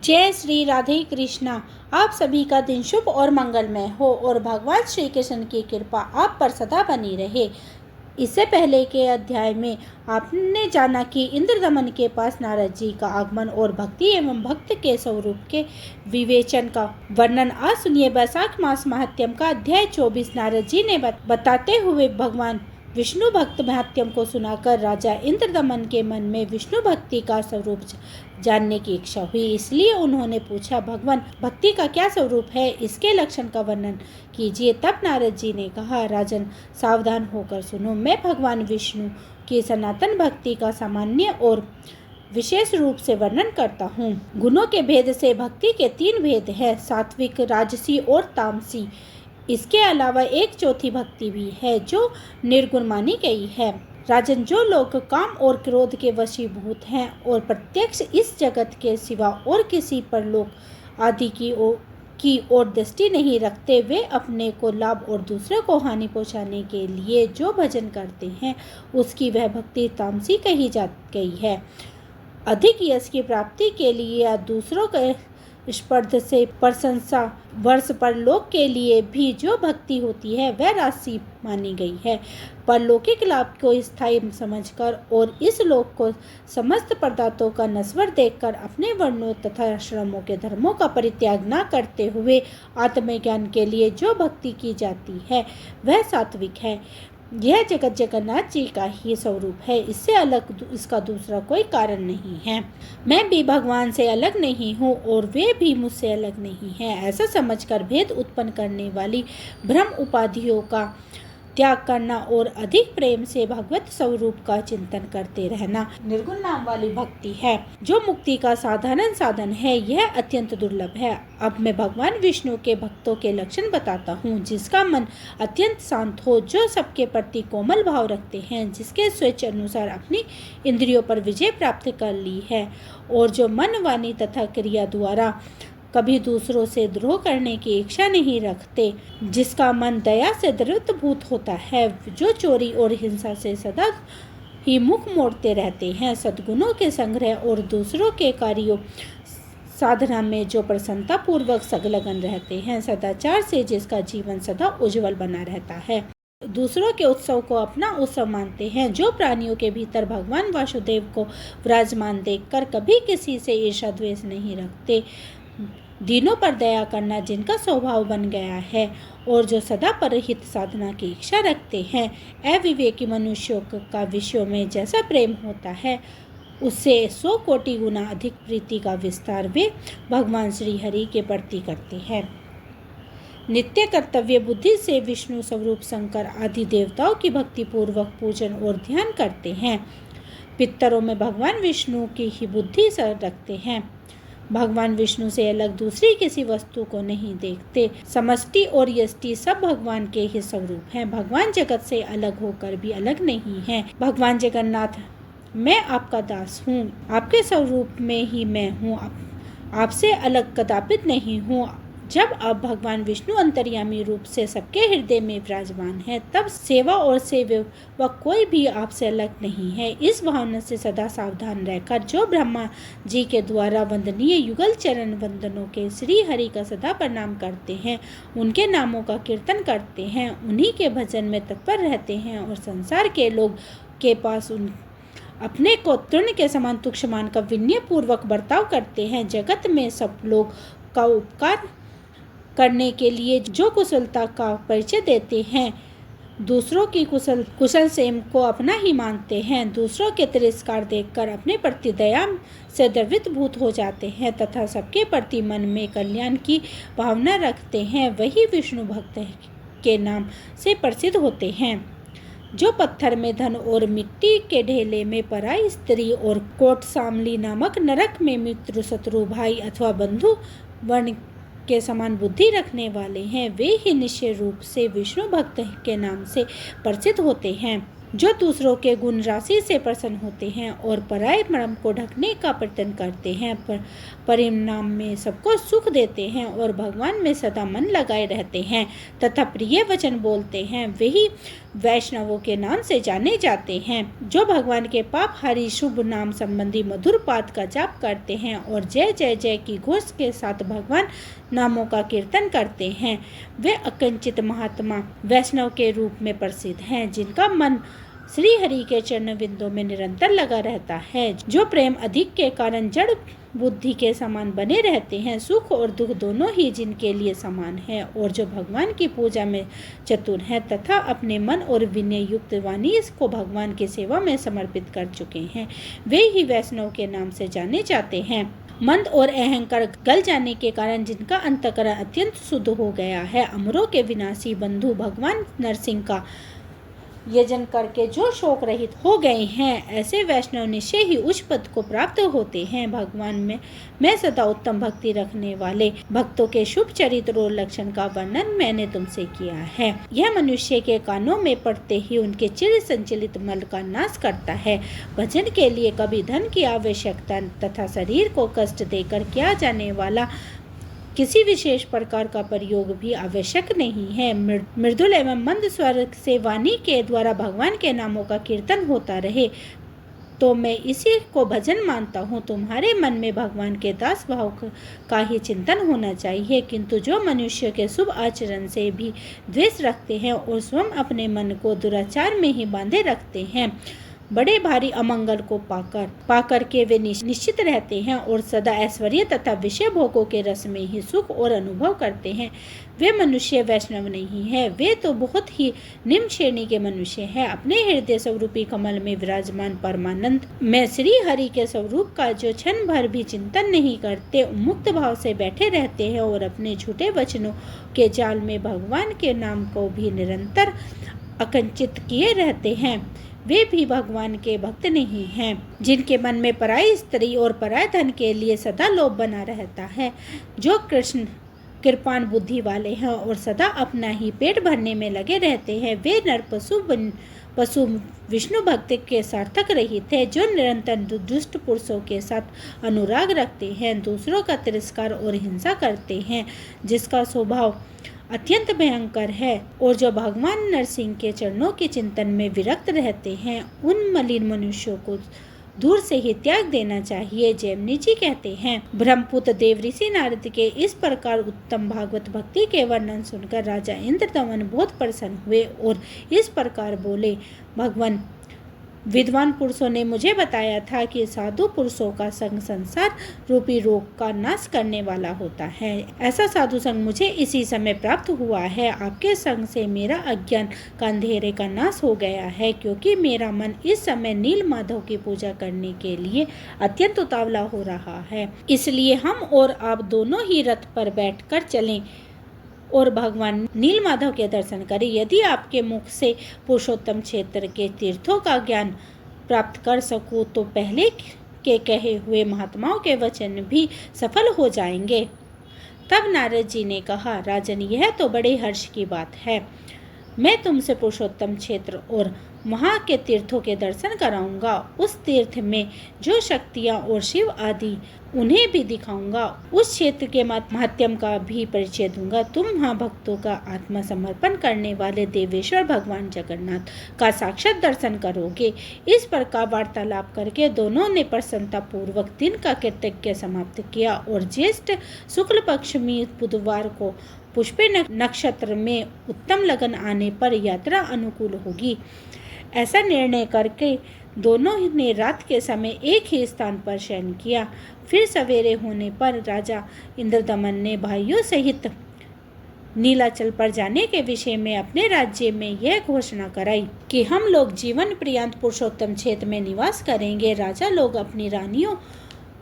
जय श्री राधे कृष्णा। आप सभी का दिन शुभ और मंगलमय हो और भगवान श्री कृष्ण की कृपा आप पर सदा बनी रहे। इससे पहले के अध्याय में आपने जाना कि इंद्रदमन के पास नारद जी का आगमन और भक्ति एवं भक्त के स्वरूप के विवेचन का वर्णन। आज सुनिए वैशाख मास महात्म्य का अध्याय 24। नारद जी ने बताते हुए भगवान विष्णु भक्त महात्म्य को सुनाकर राजा इंद्रदमन के मन में विष्णु भक्ति का स्वरूप जानने की इच्छा हुई। इसलिए उन्होंने पूछा, भगवान भक्ति का क्या स्वरूप है, इसके लक्षण का वर्णन कीजिए। तब नारद जी ने कहा, राजन सावधान होकर सुनो। मैं भगवान विष्णु की सनातन भक्ति का सामान्य और विशेष रूप से वर्णन करता हूँ। गुणों के भेद से भक्ति के 3 भेद है, सात्विक, राजसी और तामसी। इसके अलावा एक चौथी भक्ति भी है जो निर्गुण मानी गई है। राजन, जो लोग काम और क्रोध के वशीभूत हैं और प्रत्यक्ष इस जगत के सिवा और किसी परलोक आदि की ओर दृष्टि नहीं रखते, वे अपने को लाभ और दूसरे को हानि पहुंचाने के लिए जो भजन करते हैं उसकी वह भक्ति तामसी कही जा गई है। अधिक यश की प्राप्ति के लिए या दूसरों के स्पर्ध से प्रशंसा वर्ष परलोक के लिए भी जो भक्ति होती है वह राशि मानी गई है। परलौकिक लाभ को स्थायी समझकर और इस लोक को समस्त पदार्थों का नश्वर देखकर अपने वर्णों तथा आश्रमों के धर्मों का परित्याग न करते हुए आत्मज्ञान के लिए जो भक्ति की जाती है वह सात्विक है। यह जगत जगन्नाथ जी का ही स्वरूप है, इससे अलग इसका दूसरा कोई कारण नहीं है। मैं भी भगवान से अलग नहीं हूँ और वे भी मुझसे अलग नहीं हैं। ऐसा समझकर भेद उत्पन्न करने वाली भ्रम उपाधियों का त्याग करना और अधिक प्रेम से भगवत स्वरूप का चिंतन करते रहना निर्गुण नाम वाली भक्ति है, जो मुक्ति का साधारण साधन है। यह अत्यंत दुर्लभ है। अब मैं भगवान विष्णु के भक्तों के लक्षण बताता हूँ। जिसका मन अत्यंत शांत हो, जो सबके प्रति कोमल भाव रखते हैं, जिसके स्वेच्छ अनुसार अपनी इंद्रियों पर विजय प्राप्त कर ली है और जो मन, वाणी तथा क्रिया द्वारा कभी दूसरों से द्रोह करने की इच्छा नहीं रखते, जिसका मन दया से द्रवभूत होता है, जो चोरी और हिंसा से सदा ही मुख मोड़ते रहते हैं, सद्गुणों के संग्रह और दूसरों के कार्यों साधना में जो प्रसन्नता पूर्वक संलग्न रहते हैं, सदाचार से जिसका जीवन सदा उज्जवल बना रहता है, दूसरों के उत्सव को अपना उत्सव मानते हैं, जो प्राणियों के भीतर भगवान वासुदेव को विराजमान देखकर कभी किसी से ईर्ष्या द्वेष नहीं रखते, दीनों पर दया करना जिनका स्वभाव बन गया है और जो सदा परहित साधना की इच्छा रखते हैं। अविवेकी मनुष्यों का विषयों में जैसा प्रेम होता है उससे 100 कोटि गुना अधिक प्रीति का विस्तार वे भगवान श्री हरि के प्रति करते हैं। नित्य कर्तव्य बुद्धि से विष्णु स्वरूप शंकर आदि देवताओं की भक्ति पूर्वक पूजन और ध्यान करते हैं। पितरों में भगवान विष्णु की ही बुद्धि रखते हैं। भगवान विष्णु से अलग दूसरी किसी वस्तु को नहीं देखते। समष्टि और यष्टि सब भगवान के ही स्वरूप हैं। भगवान जगत से अलग होकर भी अलग नहीं हैं। भगवान जगन्नाथ, मैं आपका दास हूँ, आपके स्वरूप में ही मैं हूँ, आपसे अलग कदापित नहीं हूँ। जब आप भगवान विष्णु अंतर्यामी रूप से सबके हृदय में विराजमान है, तब सेवा और सेवक कोई भी आपसे अलग नहीं है। इस भावना से सदा सावधान रहकर जो ब्रह्मा जी के द्वारा वंदनीय युगल चरण वंदनों के श्री हरि का सदा प्रणाम करते हैं, उनके नामों का कीर्तन करते हैं, उन्हीं के भजन में तत्पर रहते हैं और संसार के लोग के पास अपने को तृण के समान तुच्छ मानकर विनय पूर्वक बर्ताव करते हैं, जगत में सब लोग का उपकार करने के लिए जो कुशलता का परिचय देते हैं, दूसरों की कुशल सेम को अपना ही मानते हैं, दूसरों के तिरस्कार देखकर अपने प्रति दया से द्रवितभूत हो जाते हैं तथा सबके प्रति मन में कल्याण की भावना रखते हैं, वही विष्णु भक्त के नाम से प्रसिद्ध होते हैं। जो पत्थर में धन और मिट्टी के ढेले में पराई स्त्री और कोट सामली नामक नरक में मित्र, शत्रु, भाई अथवा बंधु वर्ण के समान बुद्धि रखने वाले हैं, वे ही निश्चय रूप से विष्णु भक्त के नाम से प्रसिद्ध होते हैं। जो दूसरों के गुण राशि से प्रसन्न होते हैं और पराये मर्म को ढकने का प्रयत्न करते हैं, पर परिणाम में सबको सुख देते हैं और भगवान में सदा मन लगाए रहते हैं तथा प्रिय वचन बोलते हैं, वही वैष्णवों के नाम से जाने जाते हैं। जो भगवान के पाप हरि शुभ नाम संबंधी मधुर पाठ का जाप करते हैं और जय जय जय की घोष के साथ भगवान नामों का कीर्तन करते हैं, वे अकिंचित महात्मा वैष्णव के रूप में प्रसिद्ध हैं, जिनका मन श्री हरि के चरण बिंदु में निरंतर लगा रहता है। जो प्रेम अधिक के कारण जड़ बुद्धि के समान बने रहते हैं, सुख और दुख दोनों ही जिनके लिए समान है, और जो भगवान की पूजा में चतुर हैं तथा अपने मन और विनय युक्त वाणी को भगवान की सेवा में समर्पित कर चुके हैं, वे ही वैष्णव के नाम से जाने जाते हैं। मंद और अहंकार गल जाने के कारण जिनका अंतःकरण अत्यंत शुद्ध हो गया है, अमरों के विनाशी बंधु भगवान नरसिंह का यजन करके जो शोक रहित हो गए हैं, ऐसे वैष्णव निश्चय ही उच्च पद को प्राप्त होते हैं। भगवान में सदा उत्तम भक्ति रखने वाले भक्तों के शुभ चरित्र और लक्षण का वर्णन मैंने तुमसे किया है। यह मनुष्य के कानों में पड़ते ही उनके चिर संचलित मल का नाश करता है। भजन के लिए कभी धन की आवश्यकता तथा शरीर को कष्ट देकर किया जाने वाला किसी विशेष प्रकार का प्रयोग भी आवश्यक नहीं है। मृदुल एवं मंद स्वर से वाणी के द्वारा भगवान के नामों का कीर्तन होता रहे तो मैं इसी को भजन मानता हूँ। तुम्हारे मन में भगवान के दास भाव का ही चिंतन होना चाहिए, किंतु जो मनुष्य के शुभ आचरण से भी द्वेष रखते हैं और स्वयं अपने मन को दुराचार में ही बांधे रखते हैं, बड़े भारी अमंगल को पाकर के वे निश्चित रहते हैं और सदा ऐश्वर्य तथा विषय भोगों के रस में ही सुख और अनुभव करते हैं, वे मनुष्य वैष्णव नहीं है। वे तो बहुत ही निम्न श्रेणी के मनुष्य हैं। अपने हृदय स्वरूपी कमल में विराजमान परमानंद में श्री हरि के स्वरूप का जो क्षण भर भी चिंतन नहीं करते, मुक्त भाव से बैठे रहते हैं और अपने झूठे वचनों के जाल में भगवान के नाम को भी निरंतर अकंचित किए रहते हैं, वे भी भगवान के भक्त नहीं हैं। जिनके मन में पराई स्त्री और पराय धन के लिए सदा लोभ बना रहता है, जो कृष्ण कृपाण बुद्धि वाले हैं और सदा अपना ही पेट भरने में लगे रहते हैं, वे नर पशु विष्णु भक्ति के सार्थक रहित है। जो निरंतर दुष्ट पुरुषों के साथ अनुराग रखते हैं, दूसरों का तिरस्कार और हिंसा करते हैं, जिसका स्वभाव अत्यंत भयंकर है, और जो भगवान नरसिंह के चरणों के चिंतन में विरक्त रहते हैं, उन मलिन मनुष्यों को दूर से ही त्याग देना चाहिए। जैमिनी जी कहते हैं, ब्रह्मपुत्र देवऋषि नारद के इस प्रकार उत्तम भागवत भक्ति के वर्णन सुनकर राजा इंद्रदमन बहुत प्रसन्न हुए और इस प्रकार बोले, भगवान विद्वान पुरुषों ने मुझे बताया था कि साधु पुरुषों का संग संसार रूपी रोग का नाश करने वाला होता है। ऐसा साधु संग मुझे इसी समय प्राप्त हुआ है। आपके संग से मेरा अज्ञान का अंधेरे का नाश हो गया है, क्योंकि मेरा मन इस समय नील माधव की पूजा करने के लिए अत्यंत उतावला हो रहा है। इसलिए हम और आप दोनों ही रथ पर बैठकर चलें और भगवान नील माधव के दर्शन करें। यदि आपके मुख से पुरुषोत्तम क्षेत्र के तीर्थों का ज्ञान प्राप्त कर सकूं तो पहले के कहे हुए महात्माओं के वचन भी सफल हो जाएंगे। तब नारद जी ने कहा, राजन, यह तो बड़े हर्ष की बात है। मैं तुमसे पुरुषोत्तम क्षेत्र और वहाँ के तीर्थों के दर्शन कराऊंगा। उस तीर्थ में जो शक्तियाँ और शिव आदि उन्हें भी दिखाऊंगा। उस क्षेत्र के महात्म्य का भी परिचय दूंगा। तुम वहाँ भक्तों का आत्मसमर्पण करने वाले देवेश्वर भगवान जगन्नाथ का साक्षात दर्शन करोगे। इस प्रकार वार्तालाप करके दोनों ने प्रसन्नता पूर्वक दिन का कृतज्ञ समाप्त किया और ज्येष्ठ शुक्ल पक्ष में बुधवार को पुष्पे नक्षत्र में उत्तम लगन आने पर यात्रा अनुकूल होगी। ऐसा निर्णय करके दोनों ने रात के समय एक ही स्थान पर शयन किया। फिर सवेरे होने पर राजा इंद्रदमन ने भाइयों सहित नीलाचल पर जाने के विषय में अपने राज्य में यह घोषणा कराई कि हम लोग जीवन पर्यंत पुरुषोत्तम क्षेत्र में निवास करेंगे। राजा लोग अपनी रानियों,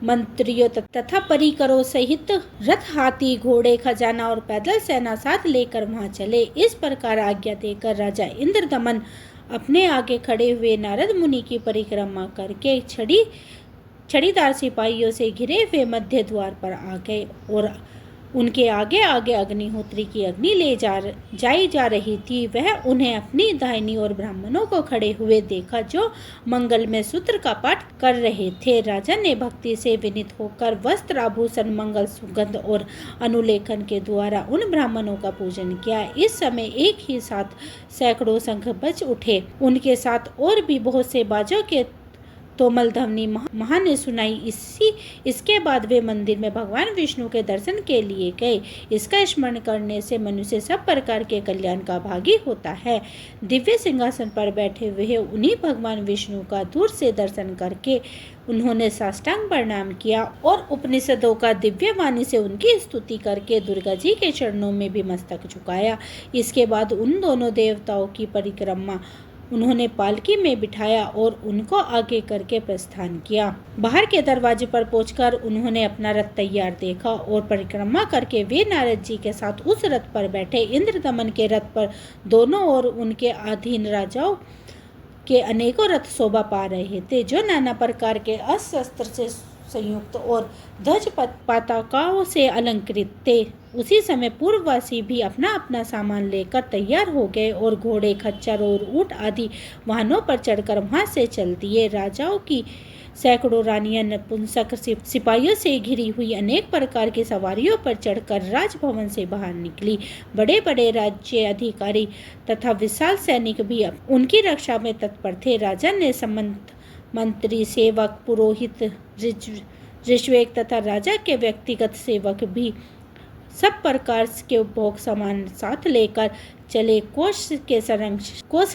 मंत्रियों तथा परिकरों सहित रथ, हाथी, घोड़े, खजाना और पैदल सेना साथ लेकर वहां चले। इस प्रकार आज्ञा देकर राजा इंद्रदमन अपने आगे खड़े हुए नारद मुनि की परिक्रमा करके छड़ीदार सिपाहियों से घिरे हुए मध्य द्वार पर आ गए और उनके आगे आगे अग्निहोत्री की अग्नि जाई जा रही थी। वह उन्हें अपनी दाहिनी ओर ब्राह्मणों को खड़े हुए देखा जो मंगल में सूत्र का पाठ कर रहे थे। राजा ने भक्ति से विनीत होकर वस्त्र आभूषण मंगल सुगंध और अनुलेखन के द्वारा उन ब्राह्मणों का पूजन किया। इस समय एक ही साथ सैकड़ों शंख बज उठे। उनके साथ और भी बहुत से बाजों के तोमल ध्वनि महा ने सुनाई। इसके बाद वे मंदिर में भगवान विष्णु के दर्शन के लिए गए। इसका स्मरण करने से मनुष्य सब प्रकार के कल्याण का भागी होता है। दिव्य सिंहासन पर बैठे हुए उन्हीं भगवान विष्णु का दूर से दर्शन करके उन्होंने साष्टांग प्रणाम किया और उपनिषदों का दिव्य वाणी से उनकी स्तुति करके दुर्गा जी के चरणों में भी मस्तक झुकाया। इसके बाद उन दोनों देवताओं की परिक्रमा उन्होंने पालकी में बिठाया और उनको आगे करके प्रस्थान किया। बाहर के दरवाजे पर पहुंचकर उन्होंने अपना रथ तैयार देखा और परिक्रमा करके वे नारद जी के साथ उस रथ पर बैठे। इंद्रदमन के रथ पर दोनों ओर उनके अधीन राजाओं के अनेकों रथ शोभा पा रहे थे जो नाना प्रकार के अस्त्र से संयुक्त और ध्वज पताकाओं से अलंकृत थे। उसी समय पूर्ववासी भी अपना अपना सामान लेकर तैयार हो गए और घोड़े, खच्चर और ऊंट आदि वाहनों पर चढ़कर वहां से चल दिए। राजाओं की सैकड़ों रानियां नपुंसक सिपाहियों से घिरी हुई अनेक प्रकार की सवारियों पर चढ़कर राजभवन से बाहर निकली। बड़े बड़े राज्य अधिकारी तथा विशाल सैनिक भी उनकी रक्षा में तत्पर थे। राजा ने संबंध मंत्री, सेवक, पुरोहित, ऋषवेक तथा राजा के व्यक्तिगत सेवक भी सब प्रकार के उपभोग सामान साथ लेकर चले। कोष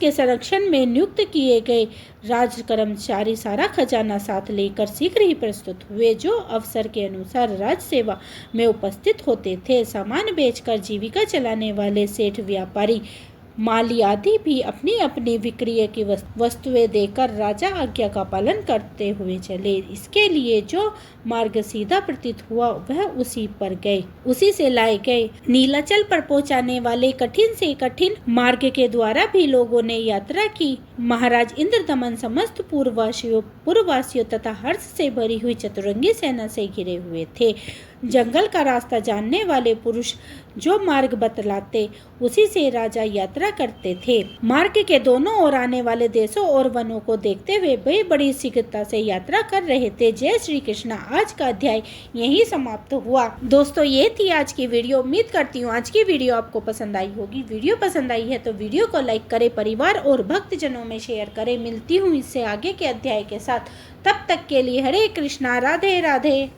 के संरक्षण में नियुक्त किए गए राज कर्मचारी सारा खजाना साथ लेकर शीघ्र ही प्रस्तुत हुए जो अवसर के अनुसार राज सेवा में उपस्थित होते थे। सामान बेचकर जीविका चलाने वाले सेठ, व्यापारी, माली आदि भी अपनी अपनी विक्रय की वस्तुएं देकर राजा आज्ञा का पालन करते हुए चले। इसके लिए जो मार्ग सीधा प्रतीत हुआ वह उसी से लाए गए। नीलाचल पर पहुंचाने वाले कठिन से कठिन मार्ग के द्वारा भी लोगों ने यात्रा की। महाराज इंद्रदमन समस्त पूर्ववासियों तथा हर्ष से भरी हुई चतुरंगी सेना से घिरे हुए थे। जंगल का रास्ता जानने वाले पुरुष जो मार्ग बतलाते उसी से राजा यात्रा करते थे। मार्ग के दोनों ओर आने वाले देशों और वनों को देखते हुए वे बड़ी शीघ्रता से यात्रा कर रहे थे। जय श्री कृष्णा। आज का अध्याय यही समाप्त हुआ। दोस्तों, ये थी आज की वीडियो। उम्मीद करती हूँ आज की वीडियो आपको पसंद आई होगी। वीडियो पसंद आई है तो वीडियो को लाइक करें, परिवार और भक्तजनों में शेयर करें। मिलती हूँ इससे आगे के अध्याय के साथ। तब तक के लिए हरे कृष्णा, राधे राधे।